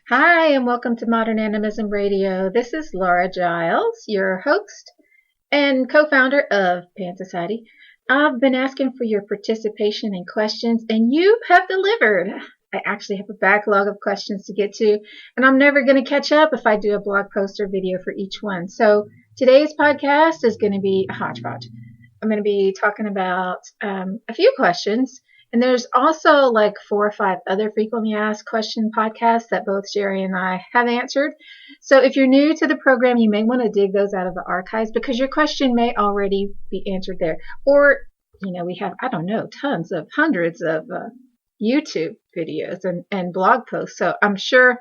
Hi, and welcome to Modern Animism Radio. This is Laura Giles, your host and co-founder of Pan Society. I've been asking for your participation and questions, and you have delivered. I actually have a backlog of questions to get to, and I'm never going to catch up if I do a blog post or video for each one. So today's podcast is going to be a hodgepodge. I'm going to be talking about a few questions. And there's also like 4 or 5 other frequently asked question podcasts that both Sherry and I have answered. So if you're new to the program, you may want to dig those out of the archives because your question may already be answered there. Or, we have, hundreds of YouTube videos and blog posts. So I'm sure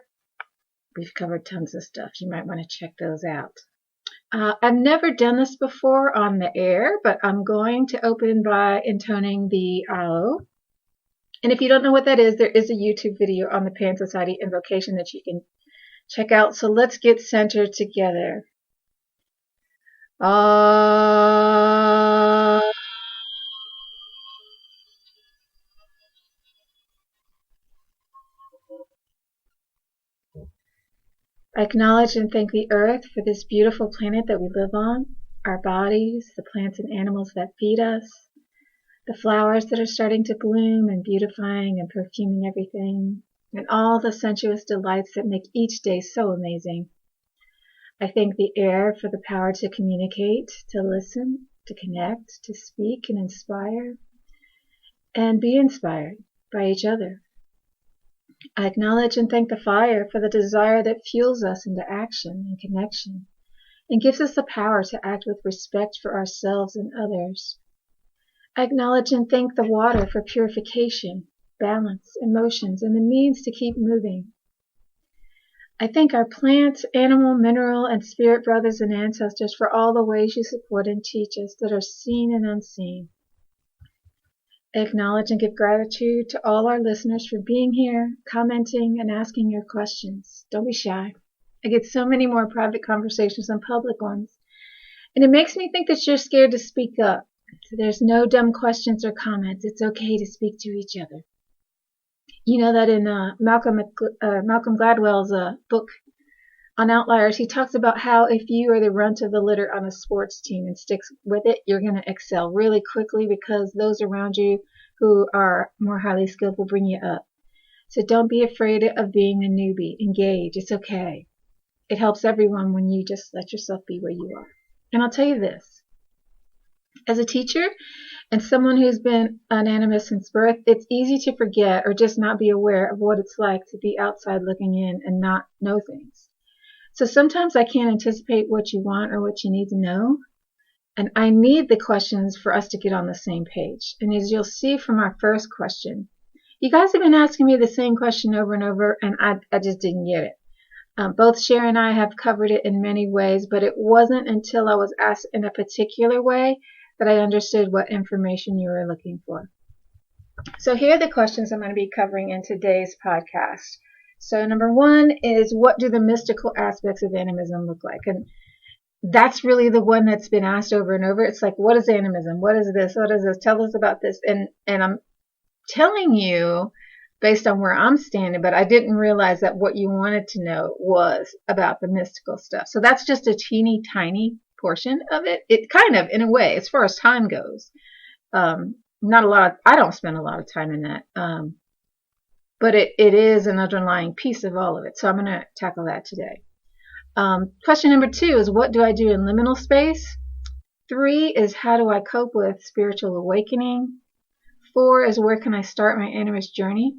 we've covered tons of stuff. You might want to check those out. I've never done this before on the air, but I'm going to open by intoning the O. And if you don't know what that is, there is a YouTube video on the Pan Society invocation that you can check out. So let's get centered together. I acknowledge and thank the earth for this beautiful planet that we live on, our bodies, the plants and animals that feed us, the flowers that are starting to bloom and beautifying and perfuming everything, and all the sensuous delights that make each day so amazing. I thank the air for the power to communicate, to listen, to connect, to speak and inspire, and be inspired by each other. I acknowledge and thank the fire for the desire that fuels us into action and connection, and gives us the power to act with respect for ourselves and others. I acknowledge and thank the water for purification, balance, emotions, and the means to keep moving. I thank our plant, animal, mineral, and spirit brothers and ancestors for all the ways you support and teach us that are seen and unseen. I acknowledge and give gratitude to all our listeners for being here, commenting, and asking your questions. Don't be shy. I get so many more private conversations than public ones, and it makes me think that you're scared to speak up. So there's no dumb questions or comments. It's okay to speak to each other. You know that in Malcolm Gladwell's book on outliers, he talks about how if you are the runt of the litter on a sports team and sticks with it, you're going to excel really quickly because those around you who are more highly skilled will bring you up. So don't be afraid of being a newbie. Engage. It's okay. It helps everyone when you just let yourself be where you are. And I'll tell you this. As a teacher and someone who's been an animist since birth, it's easy to forget or just not be aware of what it's like to be outside looking in and not know things. So sometimes I can't anticipate what you want or what you need to know, and I need the questions for us to get on the same page. And as you'll see from our first question, you guys have been asking me the same question over and over, and I just didn't get it. Both Sherry and I have covered it in many ways, but it wasn't until I was asked in a particular way that I understood what information you were looking for. So here are the questions I'm going to be covering in today's podcast. So number 1 is, what do the mystical aspects of animism look like? And that's really the one that's been asked over and over. It's like, what is animism? What is this? What is this? Tell us about this. And I'm telling you based on where I'm standing, but I didn't realize that what you wanted to know was about the mystical stuff. So that's just a teeny tiny portion of it. It kind of, in a way, as far as time goes, not a lot. I don't spend a lot of time in that, but it is an underlying piece of all of it. So I'm going to tackle that today. Question number 2 is, what do I do in liminal space? 3 is, how do I cope with spiritual awakening? 4 is, where can I start my animist journey?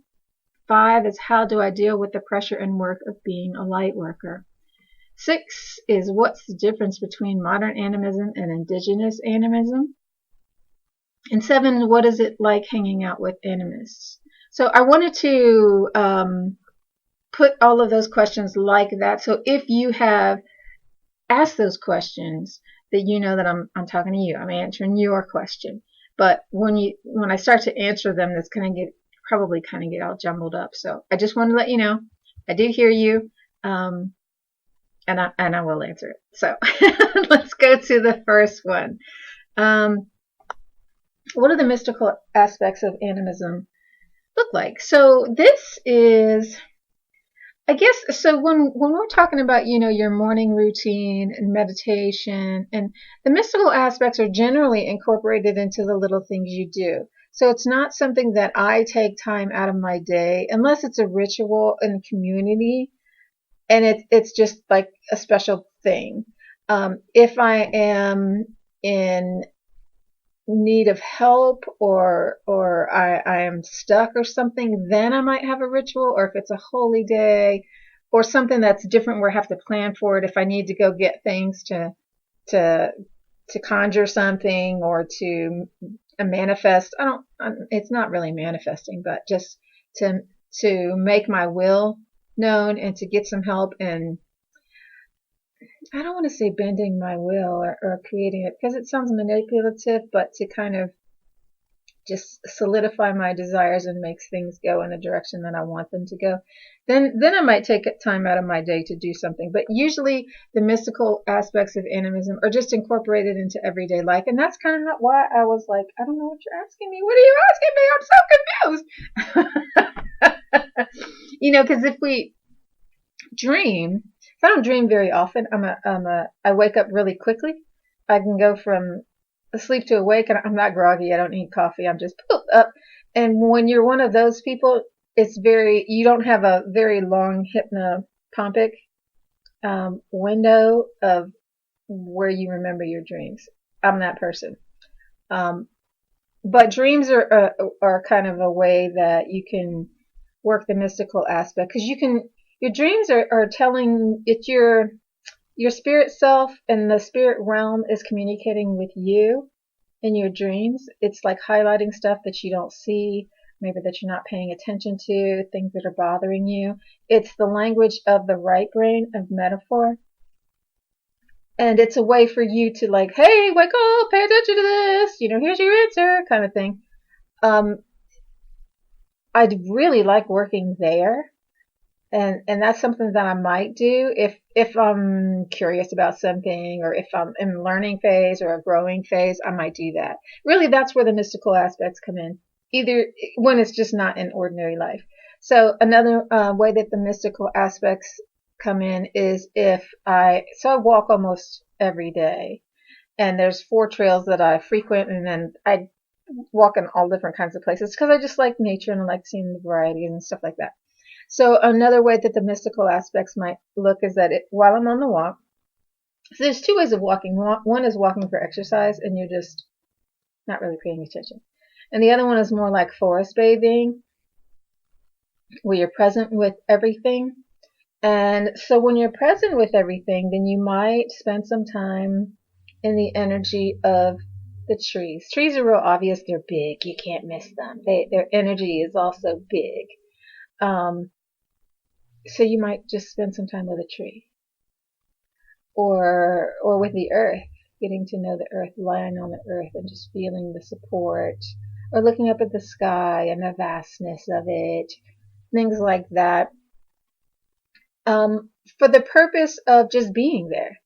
5 is, how do I deal with the pressure and work of being a light worker? 6 is, what's the difference between modern animism and indigenous animism? And 7, what is it like hanging out with animists? So I wanted to put all of those questions like that. So if you have asked those questions, that you know that I'm talking to you. I'm answering your question. But when I start to answer them, that's going to probably get all jumbled up. So I just want to let you know I did hear you. And I will answer it. So let's go to the first one. What do the mystical aspects of animism look like? So this is I guess so. When we're talking about, your morning routine and meditation, and the mystical aspects are generally incorporated into the little things you do. So it's not something that I take time out of my day unless it's a ritual in the community, and it's just like a special thing. If I am in need of help, or I am stuck or something, then I might have a ritual. Or if it's a holy day or something that's different where I have to plan for it, if I need to go get things to to conjure something or to manifest. It's not really manifesting, but just to make my will known and to get some help. And I don't want to say bending my will, or creating it, because it sounds manipulative, but to kind of just solidify my desires and makes things go in a direction that I want them to go, then I might take time out of my day to do something. But usually the mystical aspects of animism are just incorporated into everyday life. And that's kind of why I was like, I don't know what you're asking me. What are you asking me? I'm so confused. Because if we dream, if I don't dream very often, I wake up really quickly. I can go from asleep to awake, and I'm not groggy. I don't need coffee. I'm just pooped up. And when you're one of those people, you don't have a very long hypnopompic window of where you remember your dreams. I'm that person. But dreams are kind of a way that you can work the mystical aspect, because your dreams are telling it's your spirit self, and the spirit realm is communicating with you in your dreams. It's like highlighting stuff that you don't see, maybe that you're not paying attention to, things that are bothering you. It's the language of the right brain, of metaphor. And it's a way for you to, like, hey, wake up, pay attention to this, here's your answer, kind of thing. I'd really like working there. And that's something that I might do if I'm curious about something, or if I'm in a learning phase or a growing phase. I might do that. Really, that's where the mystical aspects come in, either when it's just not in ordinary life. So another way that the mystical aspects come in is I walk almost every day, and there's 4 trails that I frequent, and then I walk in all different kinds of places because I just like nature and I like seeing the variety and stuff like that. So another way that the mystical aspects might look is that while I'm on the walk, so there's 2 ways of walking. One is walking for exercise, and you're just not really paying attention. And the other one is more like forest bathing, where you're present with everything. And so when you're present with everything, then you might spend some time in the energy of the trees. Trees are real obvious. They're big. You can't miss them. Their energy is also big. So you might just spend some time with a tree, or with the earth, getting to know the earth, lying on the earth and just feeling the support, or looking up at the sky and the vastness of it, things like that, for the purpose of just being there.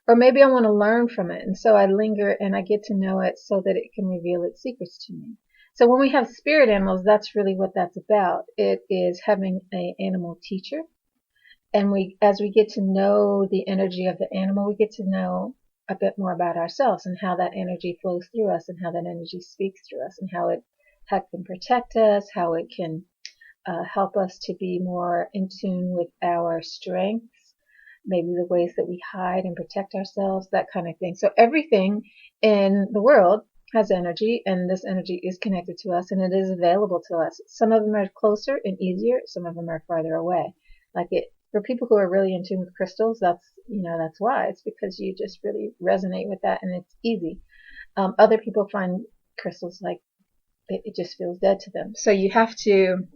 Or maybe I want to learn from it, and so I linger and I get to know it so that it can reveal its secrets to me. So when we have spirit animals, that's really what that's about. It is having an animal teacher. And as we get to know the energy of the animal, we get to know a bit more about ourselves, and how that energy flows through us, and how that energy speaks through us, and how it can protect us, how it can help us to be more in tune with our strengths, maybe the ways that we hide and protect ourselves, that kind of thing. So everything in the world has energy, and this energy is connected to us, and it is available to us. Some of them are closer and easier, some of them are farther away. For people who are really in tune with crystals, that's why. It's because you just really resonate with that, and it's easy. Other people find crystals like it just feels dead to them. So you have to.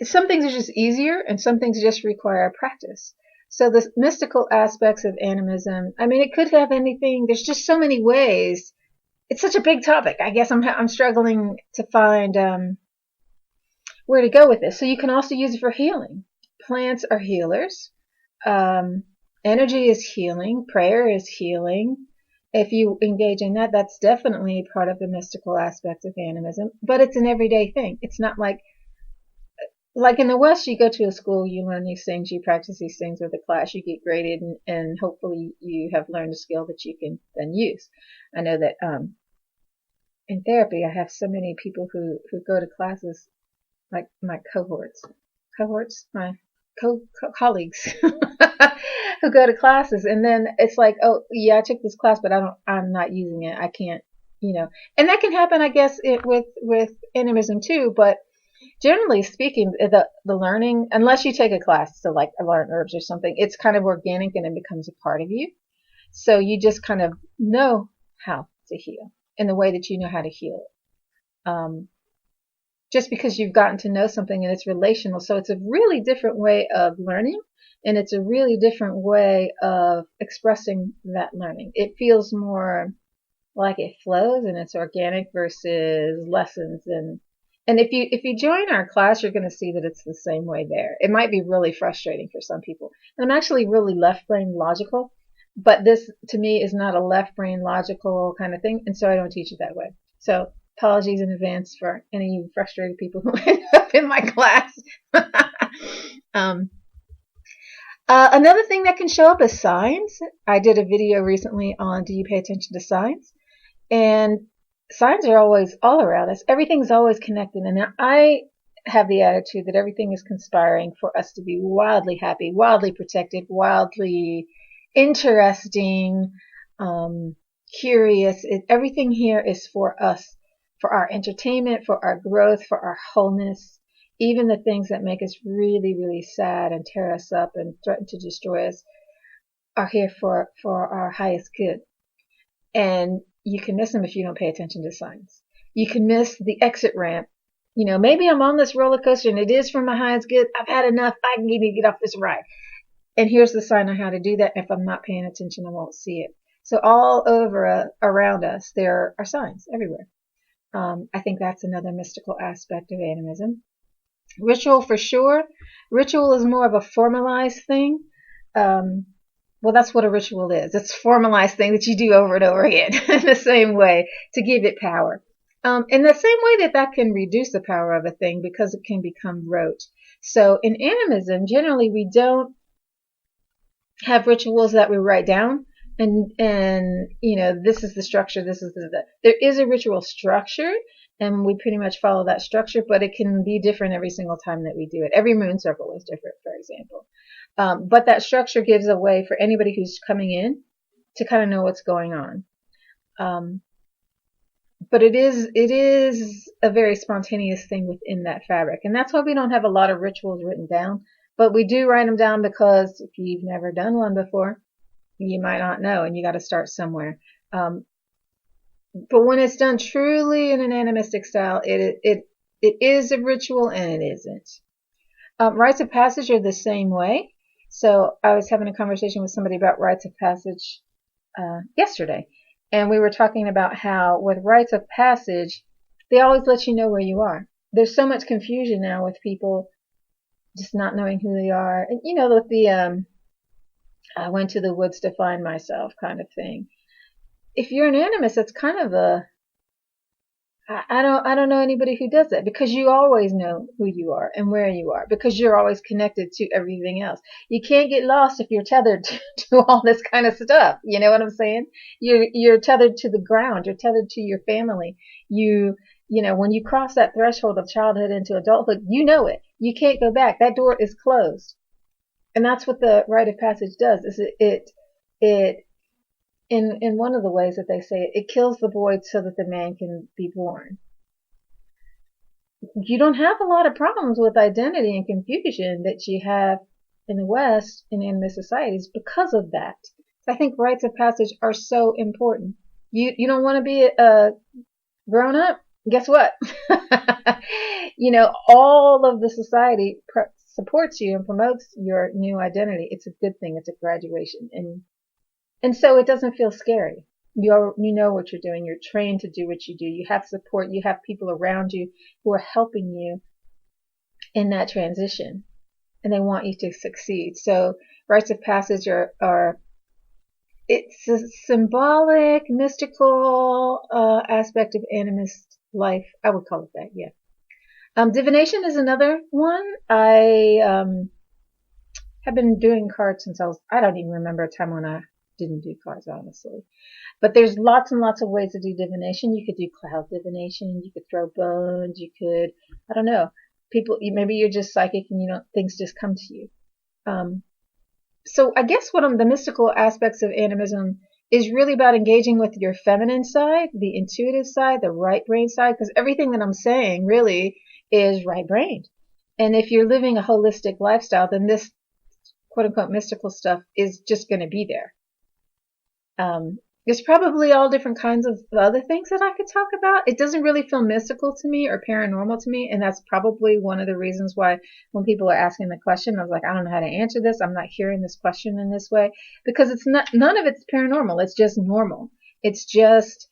Some things are just easier, and some things just require practice. So the mystical aspects of animism, it could have anything. There's just so many ways. It's such a big topic. I guess I'm struggling to find where to go with this. So you can also use it for healing. Plants are healers. Energy is healing. Prayer is healing. If you engage in that, that's definitely part of the mystical aspect of animism. But it's an everyday thing. It's not like like in the West, you go to a school, you learn these things, you practice these things with a class, you get graded, and hopefully you have learned a skill that you can then use. I know that in therapy, I have so many people who go to classes, like my my colleagues who go to classes, and then it's like, oh yeah, I took this class, but I'm not using it. I can't, and that can happen, I guess, with animism too. But generally speaking, the learning, unless you take a class to like learn herbs or something, it's kind of organic and it becomes a part of you. So you just kind of know how to heal in the way that you know how to heal it. Just because you've gotten to know something and it's relational. So it's a really different way of learning, and it's a really different way of expressing that learning. It feels more like it flows and it's organic versus lessons. And if you join our class, you're going to see that it's the same way there. It might be really frustrating for some people. And I'm actually really left brain logical, but this to me is not a left brain logical kind of thing, and so I don't teach it that way. So apologies in advance for any of you frustrated people who end up in my class. um, Another thing that can show up is signs. I did a video recently on do you pay attention to signs? And signs are always all around us. Everything's always connected. And I have the attitude that everything is conspiring for us to be wildly happy, wildly protected, wildly interesting, curious. Everything here is for us, for our entertainment, for our growth, for our wholeness. Even the things that make us really, really sad and tear us up and threaten to destroy us are here for our highest good. And you can miss them if you don't pay attention to signs. You can miss the exit ramp. Maybe I'm on this roller coaster and it is for my highest good. I've had enough. I need to get off this ride. And here's the sign on how to do that. If I'm not paying attention, I won't see it. So all over around us, there are signs everywhere. I think that's another mystical aspect of animism. Ritual for sure. Ritual is more of a formalized thing. Well, that's what a ritual is. It's a formalized thing that you do over and over again in the same way to give it power. In the same way that can reduce the power of a thing because it can become rote. So in animism, generally we don't have rituals that we write down and this is the structure, this is there is a ritual structure, and we pretty much follow that structure, but it can be different every single time that we do it. Every moon circle is different, for example. But that structure gives a way for anybody who's coming in to kind of know what's going on. But it is a very spontaneous thing within that fabric. And that's why we don't have a lot of rituals written down. But we do write them down because if you've never done one before, you might not know, and you got to start somewhere. But when it's done truly in an animistic style, it is a ritual and it isn't. Rites of passage are the same way. So I was having a conversation with somebody about rites of passage yesterday. And we were talking about how with rites of passage, they always let you know where you are. There's so much confusion now with people just not knowing who they are. And with the I went to the woods to find myself kind of thing. If you're an animist, that's kind of I don't know anybody who does that, because you always know who you are and where you are, because you're always connected to everything else. You can't get lost if you're tethered to all this kind of stuff. You know what I'm saying? You're tethered to the ground. You're tethered to your family. When you cross that threshold of childhood into adulthood, you know it. You can't go back. That door is closed. And that's what the rite of passage does. Is it in one of the ways that they say it kills the void so that the man can be born. You don't have a lot of problems with identity and confusion that you have in the West and in the societies because of that. I think rites of passage are so important. You don't want to be a grown up? Guess what? All of the society supports you and promotes your new identity. It's a good thing. It's a graduation. And so it doesn't feel scary. You know what you're doing. You're trained to do what you do. You have support. You have people around you who are helping you in that transition, and they want you to succeed. So rites of passage are it's a symbolic, mystical aspect of animist life. I would call it that, yeah. Divination is another one. I have been doing cards since I don't even remember a time when I didn't do cards, honestly. But there's lots and lots of ways to do divination. You could do cloud divination. You could throw bones. You could, I don't know, maybe you're just psychic and things just come to you. So I guess the mystical aspects of animism is really about engaging with your feminine side, the intuitive side, the right brain side, because everything that I'm saying really is right brained. And if you're living a holistic lifestyle, then this quote unquote mystical stuff is just going to be there. There's probably all different kinds of other things that I could talk about. It doesn't really feel mystical to me or paranormal to me, and that's probably one of the reasons why when people are asking the question, I was like, I don't know how to answer this. I'm not hearing this question in this way, because none of it's paranormal. It's just normal. It's just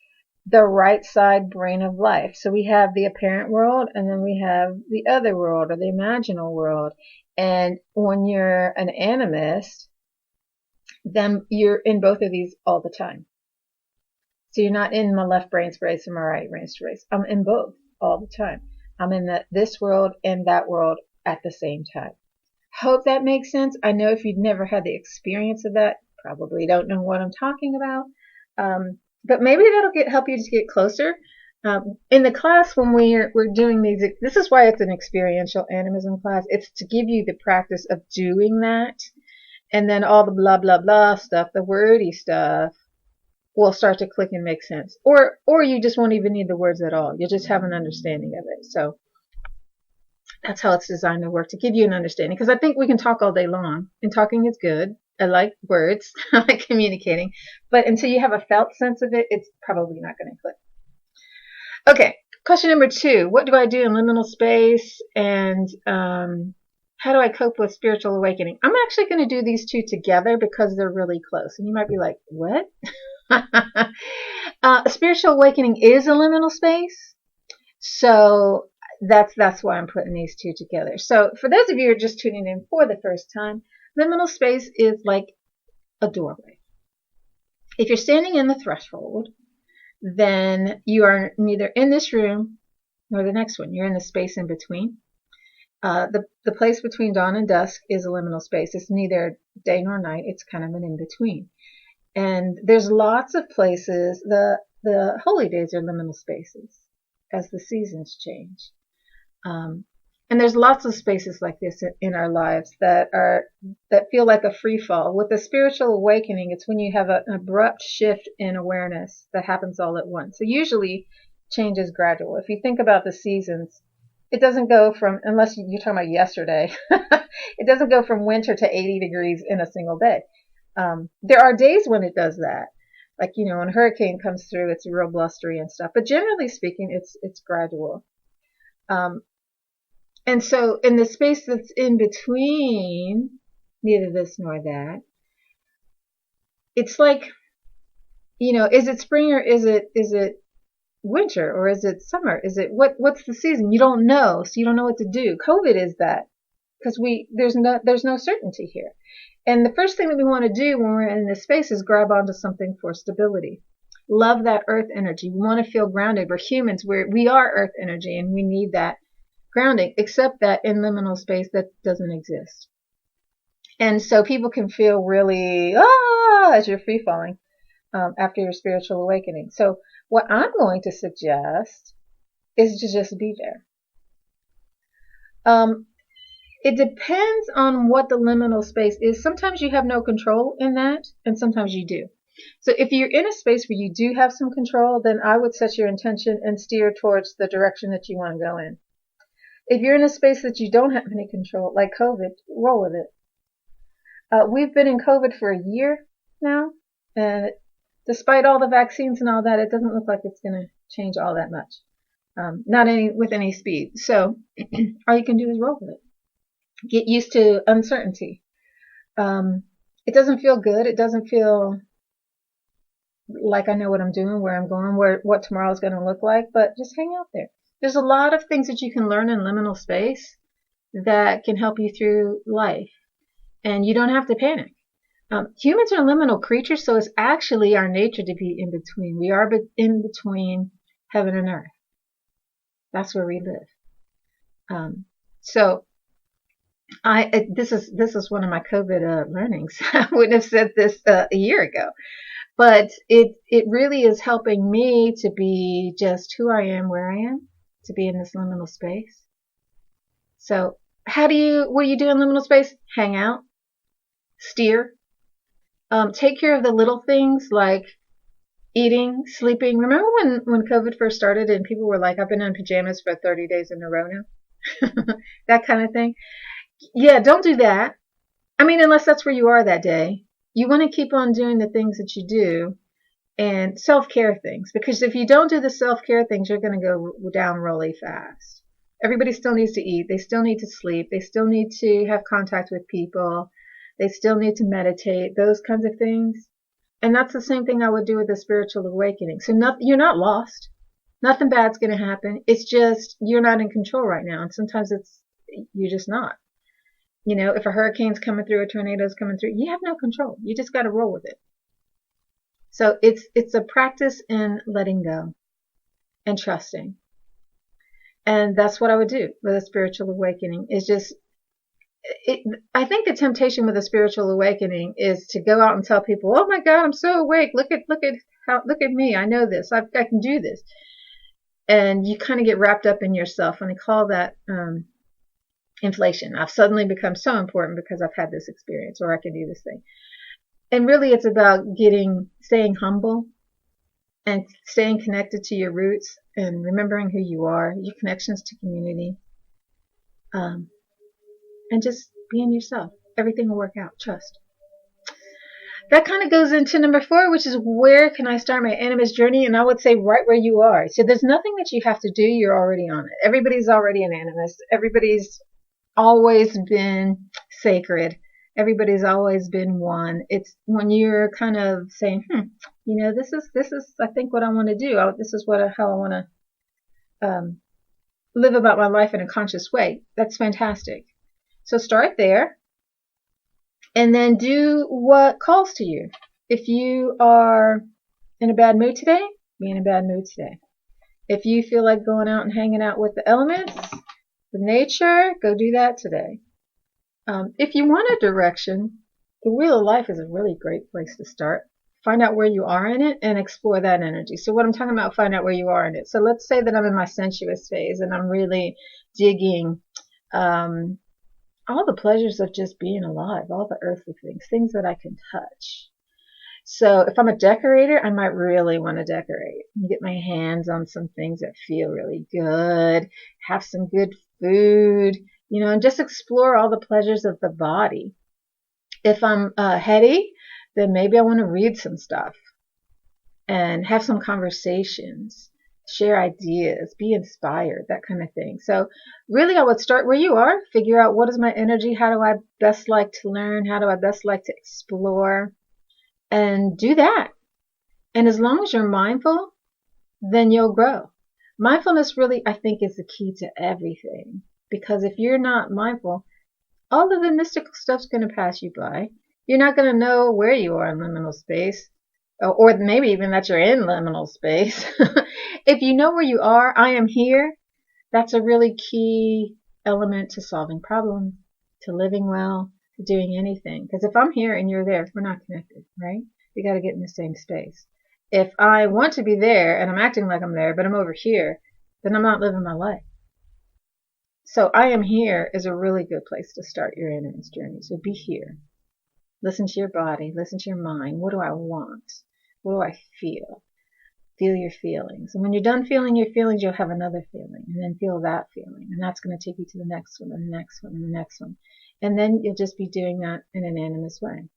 the right side brain of life. So we have the apparent world, and then we have the other world, or the imaginal world. And when you're an animist, then you're in both of these all the time. So you're not in my left brain space or my right brain space. I'm in both all the time. I'm in this world and that world at the same time. Hope that makes sense. I know if you've never had the experience of that, probably don't know what I'm talking about. But maybe that'll help you to get closer. In the class when we're doing these, this is why it's an experiential animism class. It's to give you the practice of doing that. And then all the blah, blah, blah stuff, the wordy stuff, will start to click and make sense. Or you just won't even need the words at all. You'll just have an understanding of it. So that's how it's designed to work, to give you an understanding. Because I think we can talk all day long, and talking is good. I like words. I like communicating. But until you have a felt sense of it, it's probably not going to click. Okay, question number 2. What do I do in liminal space? And how do I cope with spiritual awakening? I'm actually going to do these two together because they're really close. And you might be like, what? Spiritual awakening is a liminal space. So that's why I'm putting these two together. So for those of you who are just tuning in for the first time, liminal space is like a doorway. If you're standing in the threshold, then you are neither in this room nor the next one. You're in the space in between. The place between dawn and dusk is a liminal space. It's neither day nor night. It's kind of an in-between. And there's lots of places. The holy days are liminal spaces as the seasons change. And there's lots of spaces like this in our lives that feel like a free fall. With a spiritual awakening, it's when you have an abrupt shift in awareness that happens all at once. So usually change is gradual. If you think about the seasons, it doesn't go from, unless you're talking about yesterday, it doesn't go from winter to 80 degrees in a single day. There are days when it does that. Like, when a hurricane comes through, it's real blustery and stuff. But generally speaking, it's gradual. And so in the space that's in between neither this nor that, it's like, is it spring or is it winter, or is it summer? Is it what's the season? You don't know, so you don't know what to do. COVID is that, because there's no certainty here. And the first thing that we want to do when we're in this space is grab onto something for stability. Love that earth energy. We want to feel grounded. We're humans. We are earth energy, and we need that grounding, except that in liminal space that doesn't exist. And so people can feel really, as you're free falling after your spiritual awakening. So what I'm going to suggest is to just be there. It depends on what the liminal space is. Sometimes you have no control in that, and sometimes you do. So if you're in a space where you do have some control, then I would set your intention and steer towards the direction that you want to go in. If you're in a space that you don't have any control, like COVID, roll with it. We've been in COVID for a year now, and despite all the vaccines and all that, it doesn't look like it's going to change all that much. Not with any speed. So all you can do is roll with it. Get used to uncertainty. It doesn't feel good. It doesn't feel like I know what I'm doing, where I'm going, what tomorrow is going to look like, but just hang out there. There's a lot of things that you can learn in liminal space that can help you through life, and you don't have to panic. Humans are liminal creatures, so it's actually our nature to be in between. We are in between heaven and earth. That's where we live. So this is one of my COVID learnings. I wouldn't have said this a year ago, but it really is helping me to be just who I am, where I am, to be in this liminal space. So what do you do in liminal space? Hang out, steer, take care of the little things like eating, sleeping. Remember when COVID first started and people were like, I've been in pajamas for 30 days in a row now? That kind of thing. Yeah, don't do that. I mean, unless that's where you are that day. You want to keep on doing the things that you do and self-care things, because if you don't do the self-care things, you're going to go down really fast. Everybody still needs to eat. They still need to sleep. They still need to have contact with people. They still need to meditate, those kinds of things. And that's the same thing I would do with the spiritual awakening. So you're not lost. Nothing bad's going to happen. It's just you're not in control right now. And sometimes you're just not. You know, if a hurricane's coming through, a tornado's coming through, you have no control. You just got to roll with it. So it's a practice in letting go and trusting. And that's what I would do with a spiritual awakening, is just, I think the temptation with a spiritual awakening is to go out and tell people, oh my God, I'm so awake. Look at me. I know this. I can do this. And you kind of get wrapped up in yourself, and they call that, inflation. I've suddenly become so important because I've had this experience, or I can do this thing. And really it's about staying humble and staying connected to your roots and remembering who you are, your connections to community, and just being yourself. Everything will work out. Trust. That kind of goes into number 4, which is where can I start my animist journey? And I would say right where you are. So there's nothing that you have to do. You're already on it. Everybody's already an animist. Everybody's always been sacred. Everybody's always been one. It's when you're kind of saying, this is I think what I want to do. This is how I want to live about my life in a conscious way. That's fantastic. So start there, and then do what calls to you. If you are in a bad mood today, be in a bad mood today. If you feel like going out and hanging out with the elements, with nature, go do that today. If you want a direction, the Wheel of Life is a really great place to start. Find out where you are in it and explore that energy. So what I'm talking about, find out where you are in it. So let's say that I'm in my sensuous phase and I'm really digging all the pleasures of just being alive, all the earthly things that I can touch. So if I'm a decorator, I might really want to decorate and get my hands on some things that feel really good, have some good food, and just explore all the pleasures of the body. If I'm heady, then maybe I want to read some stuff and have some conversations, share ideas, be inspired, that kind of thing. So really I would start where you are, figure out what is my energy, how do I best like to learn, how do I best like to explore, and do that. And as long as you're mindful, then you'll grow. Mindfulness really, I think, is the key to everything. Because if you're not mindful, all of the mystical stuff's going to pass you by. You're not going to know where you are in liminal space, or maybe even that you're in liminal space. If you know where you are, I am here, that's a really key element to solving problems, to living well, to doing anything. Because if I'm here and you're there, we're not connected, right? We got to get in the same space. If I want to be there and I'm acting like I'm there, but I'm over here, then I'm not living my life. So I am here is a really good place to start your animist journey. So be here. Listen to your body. Listen to your mind. What do I want? What do I feel? Feel your feelings. And when you're done feeling your feelings, you'll have another feeling. And then feel that feeling. And that's going to take you to the next one, and the next one, and the next one. And then you'll just be doing that in an animist way.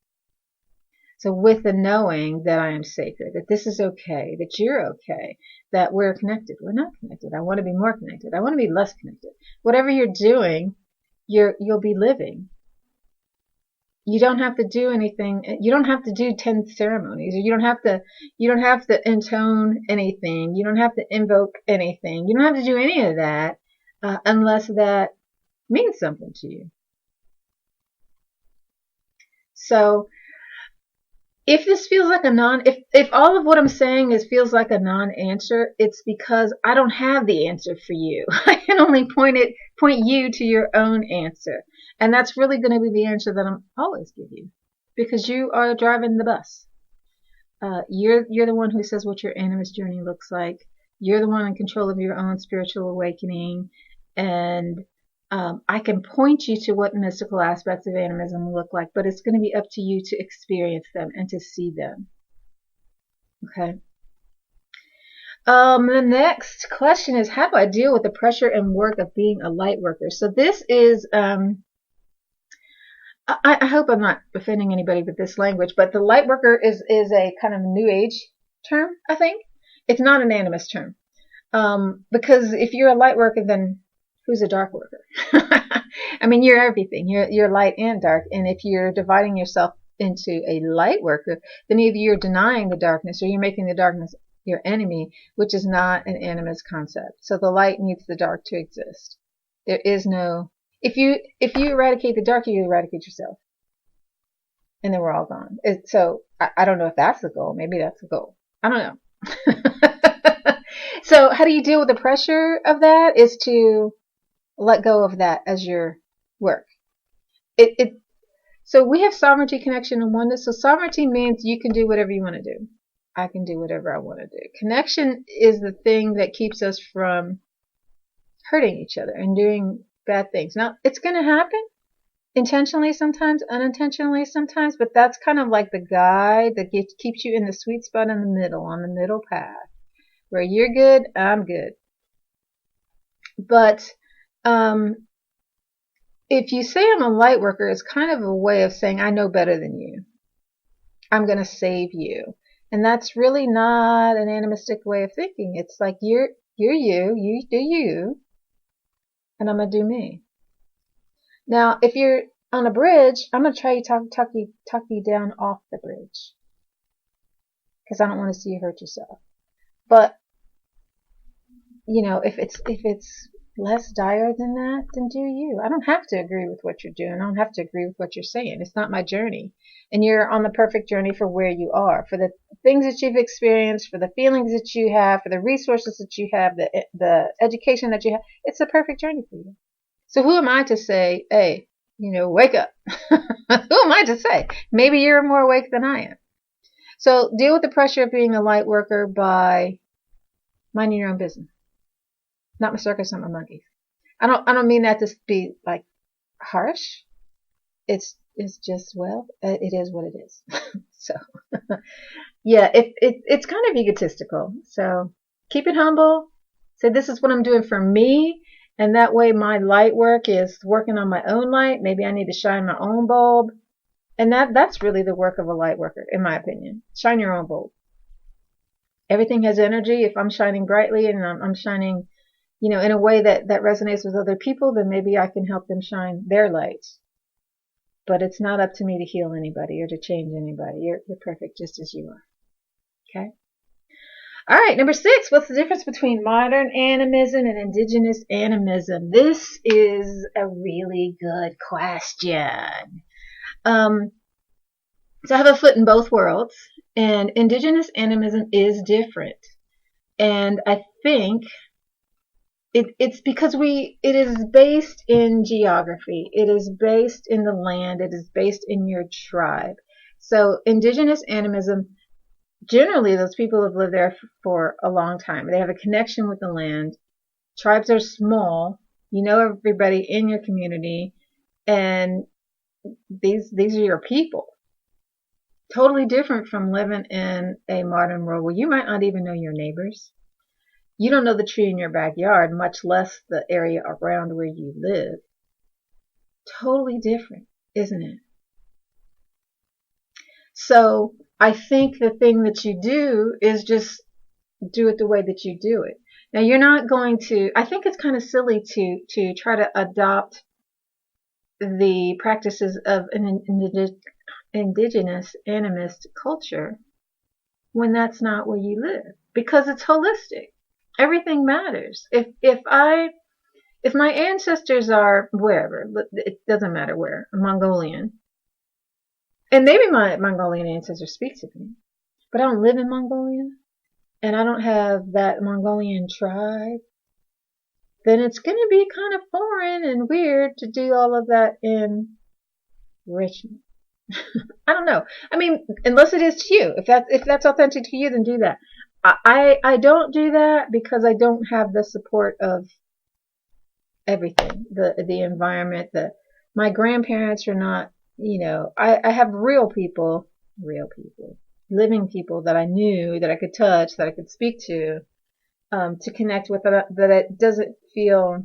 So with the knowing that I am sacred, that this is okay, that you're okay, that we're connected. We're not connected. I want to be more connected. I want to be less connected. Whatever you're doing, you'll be living. You don't have to do anything. You don't have to do 10 ceremonies. You don't have to intone anything. You don't have to invoke anything. You don't have to do any of that unless that means something to you. So If this feels like a if all of what I'm saying feels like a non-answer, it's because I don't have the answer for you. I can only point you to your own answer. And that's really going to be the answer that I'm always give you, because you are driving the bus. You're the one who says what your animist journey looks like. You're the one in control of your own spiritual awakening, and I can point you to what mystical aspects of animism look like, but it's going to be up to you to experience them and to see them. Okay. The next question is, how do I deal with the pressure and work of being a light worker? So this is, I hope I'm not offending anybody with this language, but the light worker is a kind of new age term, I think. It's not an animist term. Because if you're a light worker, then who's a dark worker? I mean, you're everything. You're light and dark. And if you're dividing yourself into a light worker, then either you're denying the darkness or you're making the darkness your enemy, which is not an animist concept. So the light needs the dark to exist. There is no, if you eradicate the dark, you eradicate yourself. And then we're all gone. So I don't know if that's the goal. Maybe that's the goal. I don't know. So how do you deal with the pressure of that? Is to let go of that as your work. So we have sovereignty, connection, and oneness. So sovereignty means you can do whatever you want to do. I can do whatever I want to do. Connection is the thing that keeps us from hurting each other and doing bad things. Now, it's going to happen intentionally sometimes, unintentionally sometimes, but that's kind of like the guide that keeps you in the sweet spot in the middle, on the middle path, where you're good, I'm good. But if you say I'm a light worker, it's kind of a way of saying I know better than you. I'm going to save you. And that's really not an animistic way of thinking. It's like you do you, and I'm going to do me. Now, if you're on a bridge, I'm going to try to talk you down off the bridge, because I don't want to see you hurt yourself. But you know, if it's less dire than that, then do you. I don't have to agree with what you're doing. I don't have to agree with what you're saying. It's not my journey. And you're on the perfect journey for where you are, for the things that you've experienced, for the feelings that you have, for the resources that you have, the education that you have. It's the perfect journey for you. So who am I to say, hey, wake up? Who am I to say? Maybe you're more awake than I am. So deal with the pressure of being a light worker by minding your own business. Not my circus, not my monkeys. I don't mean that to be like harsh. It's just, well, it is what it is. So yeah, it's kind of egotistical. So keep it humble. Say this is what I'm doing for me, and that way my light work is working on my own light. Maybe I need to shine my own bulb, and that's really the work of a light worker, in my opinion. Shine your own bulb. Everything has energy. If I'm shining brightly and I'm shining, in a way that resonates with other people, then maybe I can help them shine their lights. But it's not up to me to heal anybody or to change anybody. You're perfect just as you are. Okay? All right, number 6. What's the difference between modern animism and indigenous animism? This is a really good question. So I have a foot in both worlds, and indigenous animism is different. And I think it's because it is based in geography. It is based in the land. It is based in your tribe. So indigenous animism, generally those people have lived there for a long time. They have a connection with the land. Tribes are small. You know everybody in your community, and these are your people. Totally different from living in a modern world where you might not even know your neighbors. You don't know the tree in your backyard, much less the area around where you live. Totally different, isn't it? So I think the thing that you do is just do it the way that you do it. Now you're not going to, I think it's kind of silly to try to adopt the practices of an indigenous animist culture when that's not where you live, because it's holistic. Everything matters. If my ancestors are wherever, it doesn't matter where, Mongolian, And maybe my Mongolian ancestors speak to me, but I don't live in Mongolia, and I don't have that Mongolian tribe. Then it's going to be kind of foreign and weird to do all of that in Richmond. I don't know. I mean, unless it is to you. If that's authentic to you, then do that. I don't do that because I don't have the support of everything. The environment, my grandparents are not, I have real people, living people that I knew, that I could touch, that I could speak to connect with, that it doesn't feel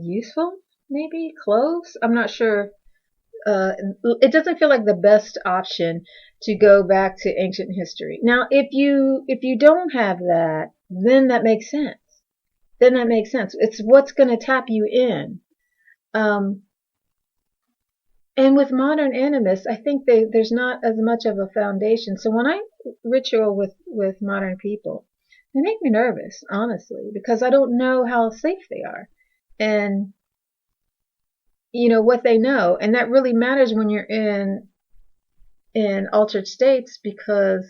useful, maybe close. I'm not sure. It doesn't feel like the best option to go back to ancient history. Now, if you don't have that, then that makes sense. It's what's going to tap you in. And with modern animists, I think there's not as much of a foundation. So when I ritual with modern people, they make me nervous, honestly, because I don't know how safe they are. And what they know, and that really matters when you're in altered states, because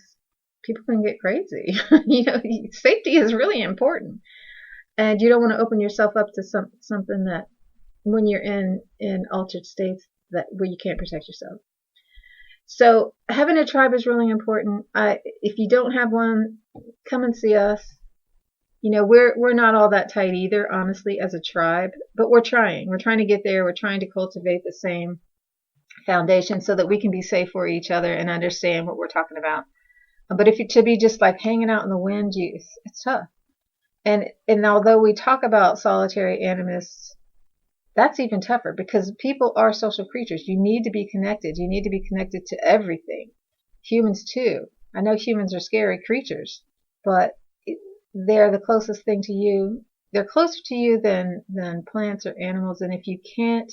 people can get crazy. Safety is really important, and you don't want to open yourself up to something that, when you're in altered states, that where you can't protect yourself. So having a tribe is really important. If you don't have one, come and see us. We're not all that tight either, honestly, as a tribe, but we're trying. We're trying to get there. We're trying to cultivate the same foundation so that we can be safe for each other and understand what we're talking about. But if to be just like hanging out in the wind, it's tough. And although we talk about solitary animists, that's even tougher, because people are social creatures. You need to be connected. You need to be connected to everything. Humans too. I know humans are scary creatures, but they're the closest thing to you. They're closer to you than plants or animals. And if you can't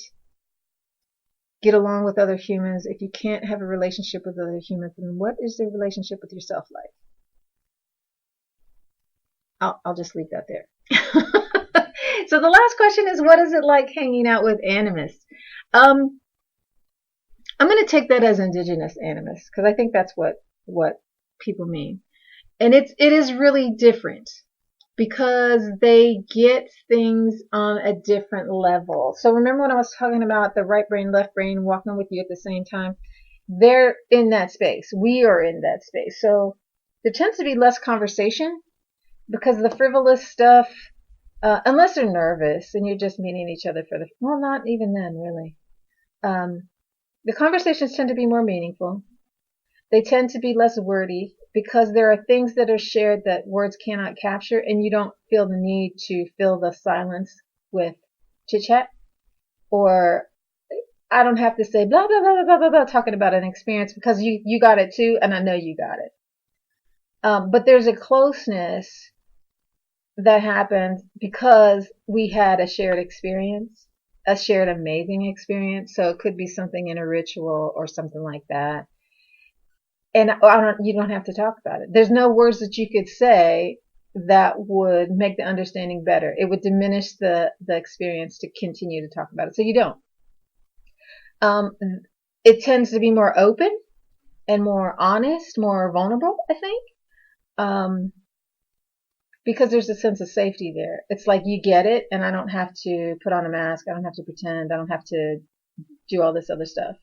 get along with other humans, if you can't have a relationship with other humans, then what is the relationship with yourself like? I'll just leave that there. So the last question is, what is it like hanging out with animists? I'm going to take that as Indigenous Animist, because I think that's what people mean. And it is really different, because they get things on a different level. So remember when I was talking about the right brain, left brain walking with you at the same time? They're in that space. We are in that space. So there tends to be less conversation, because the frivolous stuff, unless they're nervous and you're just meeting each other well, not even then, really. The conversations tend to be more meaningful. They tend to be less wordy, because there are things that are shared that words cannot capture, and you don't feel the need to fill the silence with chit chat, or I don't have to say blah, blah, blah, blah, blah, blah, talking about an experience, because you got it too, and I know you got it. But there's a closeness that happens because we had a shared experience, a shared amazing experience. So it could be something in a ritual or something like that. And you don't have to talk about it. There's no words that you could say that would make the understanding better. It would diminish the experience to continue to talk about it. So you don't. It tends to be more open and more honest, more vulnerable, I think. Because there's a sense of safety there. It's like you get it, and I don't have to put on a mask. I don't have to pretend. I don't have to do all this other stuff.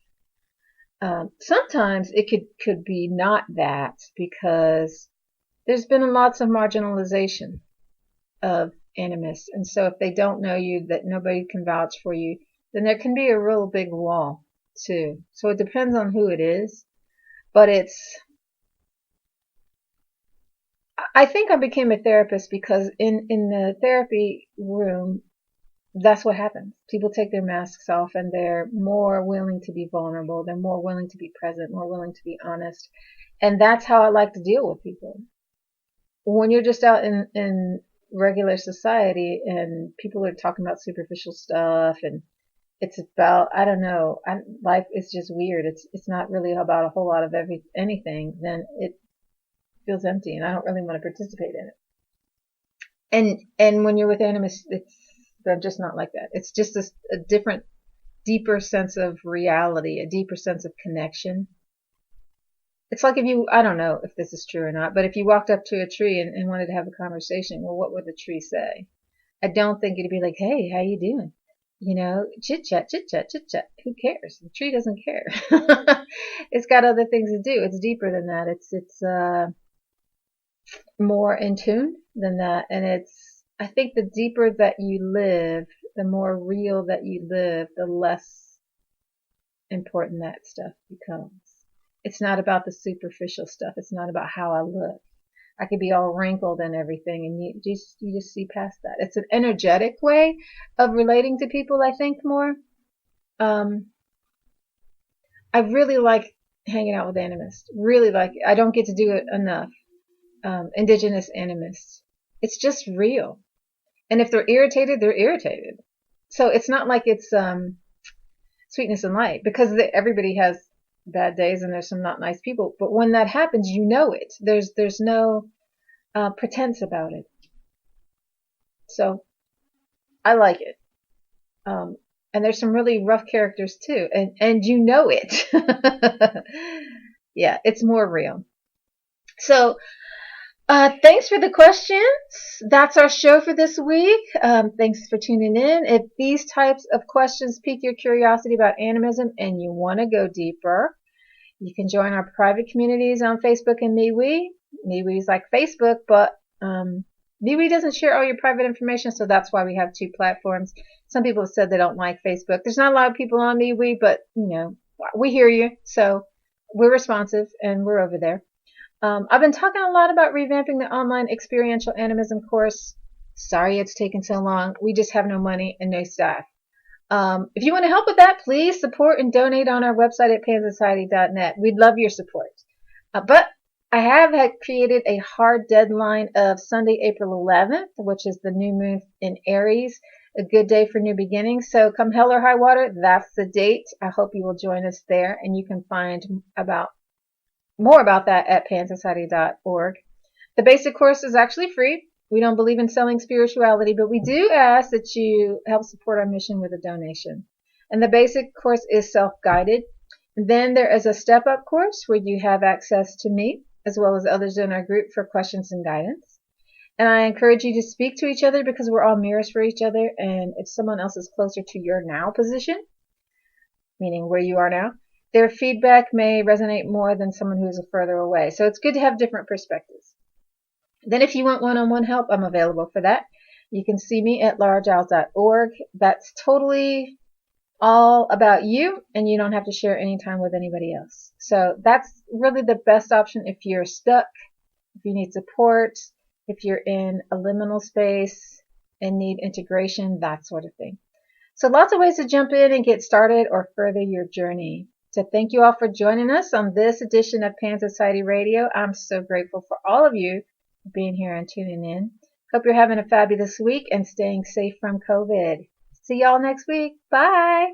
Sometimes it could be not that, because there's been lots of marginalization of animists. And so if they don't know you, that nobody can vouch for you, then there can be a real big wall too. So it depends on who it is. But I think I became a therapist because in the therapy room, that's what happens. People take their masks off, and they're more willing to be vulnerable. They're more willing to be present, more willing to be honest. And that's how I like to deal with people. When you're just out in regular society and people are talking about superficial stuff, and it's about, I don't know, life is just weird. It's not really about a whole lot of anything. Then it feels empty, and I don't really want to participate in it. And when you're with animists, they're just not like that. It's just a different deeper sense of reality, a deeper sense of connection. It's like if you, I don't know if this is true or not, but if you walked up to a tree and wanted to have a conversation, well, what would the tree say? I don't think it'd be like, hey, how you doing? You know, chit chat, chit chat, chit chat. Who cares? The tree doesn't care. It's got other things to do. It's deeper than that. It's more in tune than that. And I think the deeper that you live, the more real that you live, the less important that stuff becomes. It's not about the superficial stuff. It's not about how I look. I could be all wrinkled and everything, and you just see past that. It's an energetic way of relating to people, I think, more. I really like hanging out with animists. Really like it. I don't get to do it enough. Indigenous Animists. It's just real. And if they're irritated, they're irritated. So it's not like it's sweetness and light, because everybody has bad days and there's some not nice people. But when that happens, you know it. There's no pretense about it. So I like it. And there's some really rough characters too, and you know it. Yeah, it's more real. So thanks for the questions. That's our show for this week. Thanks for tuning in. If these types of questions pique your curiosity about animism and you want to go deeper, you can join our private communities on Facebook and MeWe. MeWe's like Facebook, but MeWe doesn't share all your private information, so that's why we have two platforms. Some people have said they don't like Facebook. There's not a lot of people on MeWe, but we hear you, so we're responsive and we're over there. I've been talking a lot about revamping the online experiential animism course. Sorry it's taken so long. We just have no money and no staff. If you want to help with that, please support and donate on our website at pansociety.net. We'd love your support. But I have created a hard deadline of Sunday, April 11th, which is the new moon in Aries, a good day for new beginnings. So come hell or high water, that's the date. I hope you will join us there, and you can find more about that at pansociety.org. The basic course is actually free. We don't believe in selling spirituality, but we do ask that you help support our mission with a donation. And the basic course is self-guided. Then there is a step-up course where you have access to me, as well as others in our group, for questions and guidance. And I encourage you to speak to each other, because we're all mirrors for each other. And if someone else is closer to your now position, meaning where you are now, their feedback may resonate more than someone who is further away. So it's good to have different perspectives. Then if you want one-on-one help, I'm available for that. You can see me at lauragiles.org. That's totally all about you, and you don't have to share any time with anybody else. So that's really the best option if you're stuck, if you need support, if you're in a liminal space and need integration, that sort of thing. So lots of ways to jump in and get started or further your journey. So thank you all for joining us on this edition of Pan Society Radio. I'm so grateful for all of you for being here and tuning in. Hope you're having a fabulous week and staying safe from COVID. See y'all next week. Bye.